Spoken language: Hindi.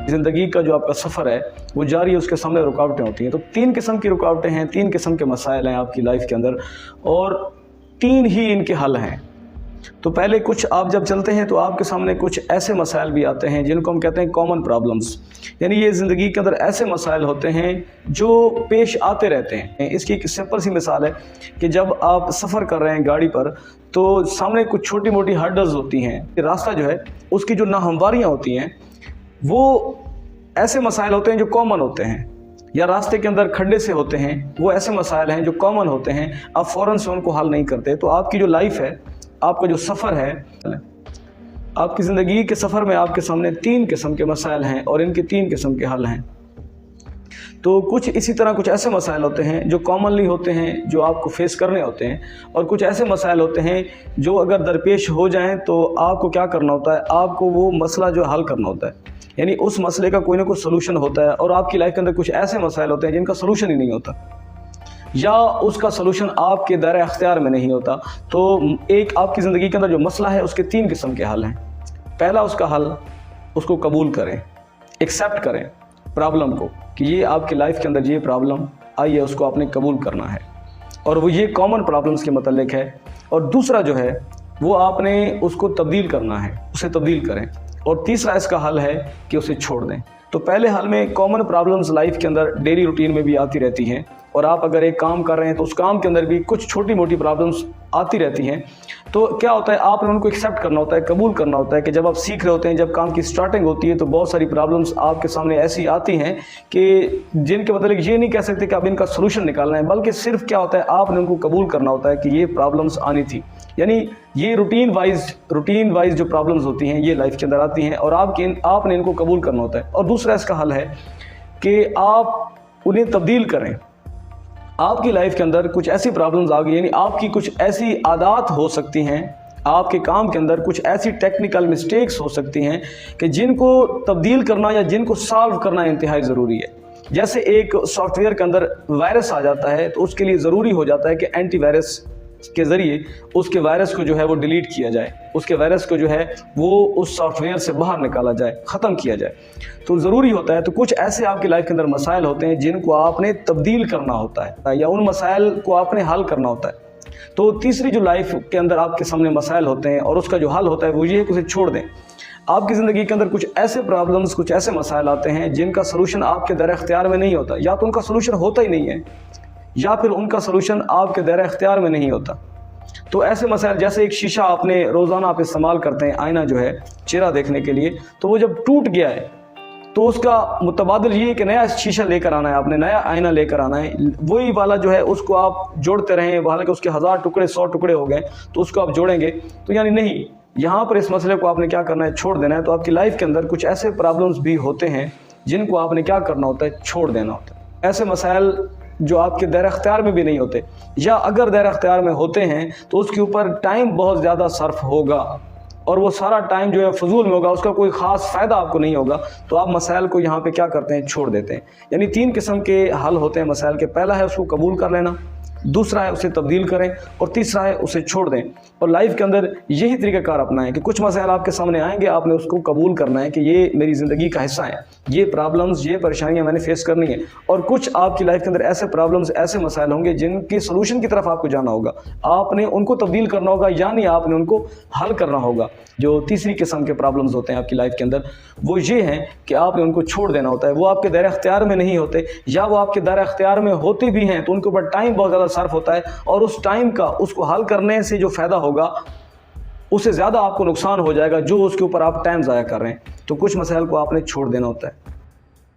ज़िंदगी का जो आपका सफ़र है वो जारी है, उसके सामने रुकावटें होती हैं। तो 3 किस्म की रुकावटें हैं, 3 किस्म के मसाइल हैं आपकी लाइफ के अंदर और 3 ही इनके हल हैं। तो पहले कुछ आप जब चलते हैं तो आपके सामने कुछ ऐसे मसाइल भी आते हैं जिनको हम कहते हैं कॉमन प्रॉब्लम्स, यानी ये ज़िंदगी के अंदर ऐसे मसाइल होते हैं जो पेश आते रहते हैं। इसकी एक सिंपल सी मिसाल है कि जब आप सफ़र कर रहे हैं गाड़ी पर तो सामने कुछ छोटी मोटी हर्डल्स होती हैं, रास्ता जो है उसकी जो नाहमवारियाँ होती हैं वो ऐसे मसाइल होते हैं जो कॉमन होते हैं, या रास्ते के अंदर खड्डे से होते हैं, वो ऐसे मसाइल हैं जो कॉमन होते हैं, आप फ़ौरन से उनको हल नहीं करते। तो आपकी जो लाइफ है, आपका जो सफ़र है, आपकी ज़िंदगी के सफ़र में आपके सामने 3 किस्म के मसाइल हैं और इनके 3 किस्म के हल हैं। तो कुछ इसी तरह कुछ ऐसे मसाइल होते हैं जो कॉमनली होते हैं, जो आपको फेस करने होते हैं, और कुछ ऐसे मसाइल होते हैं जो अगर दरपेश हो जाएं तो आपको क्या करना होता है, आपको वो मसला जो हल करना होता है, यानी उस मसले का कोई ना कोई सलूशन होता है। और आपकी लाइफ के अंदर कुछ ऐसे मसाइल होते हैं जिनका सलूशन ही नहीं होता, या उसका सलूशन आपके दायरे अख्तियार में नहीं होता। तो एक आपकी ज़िंदगी के अंदर जो मसला है उसके 3 किस्म के हल हैं। पहला उसका हल, उसको कबूल करें, एक्सेप्ट करें प्रॉब्लम को कि ये आपकी लाइफ के अंदर ये प्रॉब्लम आई है, उसको आपने कबूल करना है और वो ये कॉमन प्रॉब्लम्स के मतलब है। और दूसरा जो है वो आपने उसको तब्दील करना है, उसे तब्दील करें। और तीसरा इसका हल है कि उसे छोड़ दें। तो पहले हल में कॉमन प्रॉब्लम्स लाइफ के अंदर डेली रूटीन में भी आती रहती हैं, और आप अगर एक काम कर रहे हैं तो उस काम के अंदर भी कुछ छोटी मोटी प्रॉब्लम्स आती रहती हैं। तो क्या होता है, आपने उनको एक्सेप्ट करना होता है, कबूल करना होता है कि जब आप सीख रहे होते हैं, जब काम की स्टार्टिंग होती है तो बहुत सारी प्रॉब्लम्स आपके सामने ऐसी आती हैं कि जिनके मतलब ये नहीं कह सकते कि आप इनका सोल्यूशन निकालना है, बल्कि सिर्फ क्या होता है, आपने उनको कबूल करना होता है कि ये प्रॉब्लम्स आनी थी। यानी ये रूटीन वाइज जो प्रॉब्लम्स होती हैं ये लाइफ के अंदर आती हैं और आपने इनको कबूल करना होता है। और दूसरा इसका हल है कि आप उन्हें तब्दील करें। आपकी लाइफ के अंदर कुछ ऐसी प्रॉब्लम्स आ गई, यानी आपकी कुछ ऐसी आदत हो सकती हैं, आपके काम के अंदर कुछ ऐसी टेक्निकल मिस्टेक्स हो सकती हैं कि जिनको तब्दील करना या जिनको सॉल्व करना इंतहाई ज़रूरी है। जैसे एक सॉफ्टवेयर के अंदर वायरस आ जाता है तो उसके लिए ज़रूरी हो जाता है कि एंटीवायरस के ज़रिए उसके वायरस को जो है वो डिलीट किया जाए, उसके वायरस को जो है वो उस सॉफ्टवेयर से बाहर निकाला जाए, ख़त्म किया जाए, तो ज़रूरी होता है। तो कुछ ऐसे आपकी लाइफ के अंदर मसाइल होते हैं जिनको आपने तब्दील करना होता है या उन मसाइल को आपने हल करना होता है। तो तीसरी जो लाइफ के अंदर आपके सामने मसाइल होते हैं और उसका जो हल होता है वो ये है कि उसे छोड़ दें। आपकी ज़िंदगी के अंदर कुछ ऐसे प्रॉब्लम्स, कुछ ऐसे मसाइल आते हैं जिनका सलूशन आपके दायरे इख्तियार में नहीं होता, या तो उनका सलूशन होता ही नहीं है या फिर उनका सलूशन आपके दायरे इख्तियार में नहीं होता। तो ऐसे मसाइल जैसे एक शीशा आपने रोज़ाना आप इस्तेमाल करते हैं, आईना जो है चेहरा देखने के लिए, तो वो जब टूट गया है तो उसका मुतबादिल ये है कि नया शीशा लेकर आना है, आपने नया आईना लेकर आना है। वही वाला जो है उसको आप जोड़ते रहें, हालांकि उसके 1000 टुकड़े 100 टुकड़े हो गए तो उसको आप जोड़ेंगे, तो यानी नहीं, यहाँ पर इस मसले को आपने क्या करना है, छोड़ देना है। तो आपकी लाइफ के अंदर कुछ ऐसे प्रॉब्लम्स भी होते हैं जिनको आपने क्या करना होता है, छोड़ देना होता है। ऐसे मसाइल जो आपके दायरे इख्तियार में भी नहीं होते, या अगर दायरे इख्तियार में होते हैं तो उसके ऊपर टाइम बहुत ज़्यादा सर्फ होगा और वो सारा टाइम जो है फजूल में होगा, उसका कोई ख़ास फ़ायदा आपको नहीं होगा। तो आप मसाइल को यहाँ पे क्या करते हैं, छोड़ देते हैं। यानी 3 किस्म के हल होते हैं मसाइल के। पहला है उसको कबूल कर लेना, दूसरा है उसे तब्दील करें, और तीसरा है उसे छोड़ दें। और लाइफ के अंदर यही तरीक़ाकार अपनाएं कि कुछ मसाइल आपके सामने आएंगे, आपने उसको कबूल करना है कि ये मेरी ज़िंदगी का हिस्सा है, ये प्रॉब्लम्स, ये परेशानियां मैंने फेस करनी है। और कुछ आपकी लाइफ के अंदर ऐसे प्रॉब्लम्स, ऐसे मसाइल होंगे जिनकी सलूशन की तरफ आपको जाना होगा, आपने उनको तब्दील करना होगा, यानी आपने उनको हल करना होगा। जो तीसरी किस्म के प्रॉब्लम्स होते हैं आपकी लाइफ के अंदर वो ये हैं कि आपने उनको छोड़ देना होता है। वो आपके दायरे इख्तियार में नहीं होते, या वो आपके दायरे इख्तियार में होते भी हैं तो उनके ऊपर टाइम बहुत ज़्यादा सर्फ होता है, और उस टाइम का उसको हल करने से जो फ़ायदा होगा उससे ज़्यादा आपको नुकसान हो जाएगा जो उसके ऊपर आप टाइम ज़ाया कर रहे हैं। तो कुछ मसाइल को आपने छोड़ देना होता है।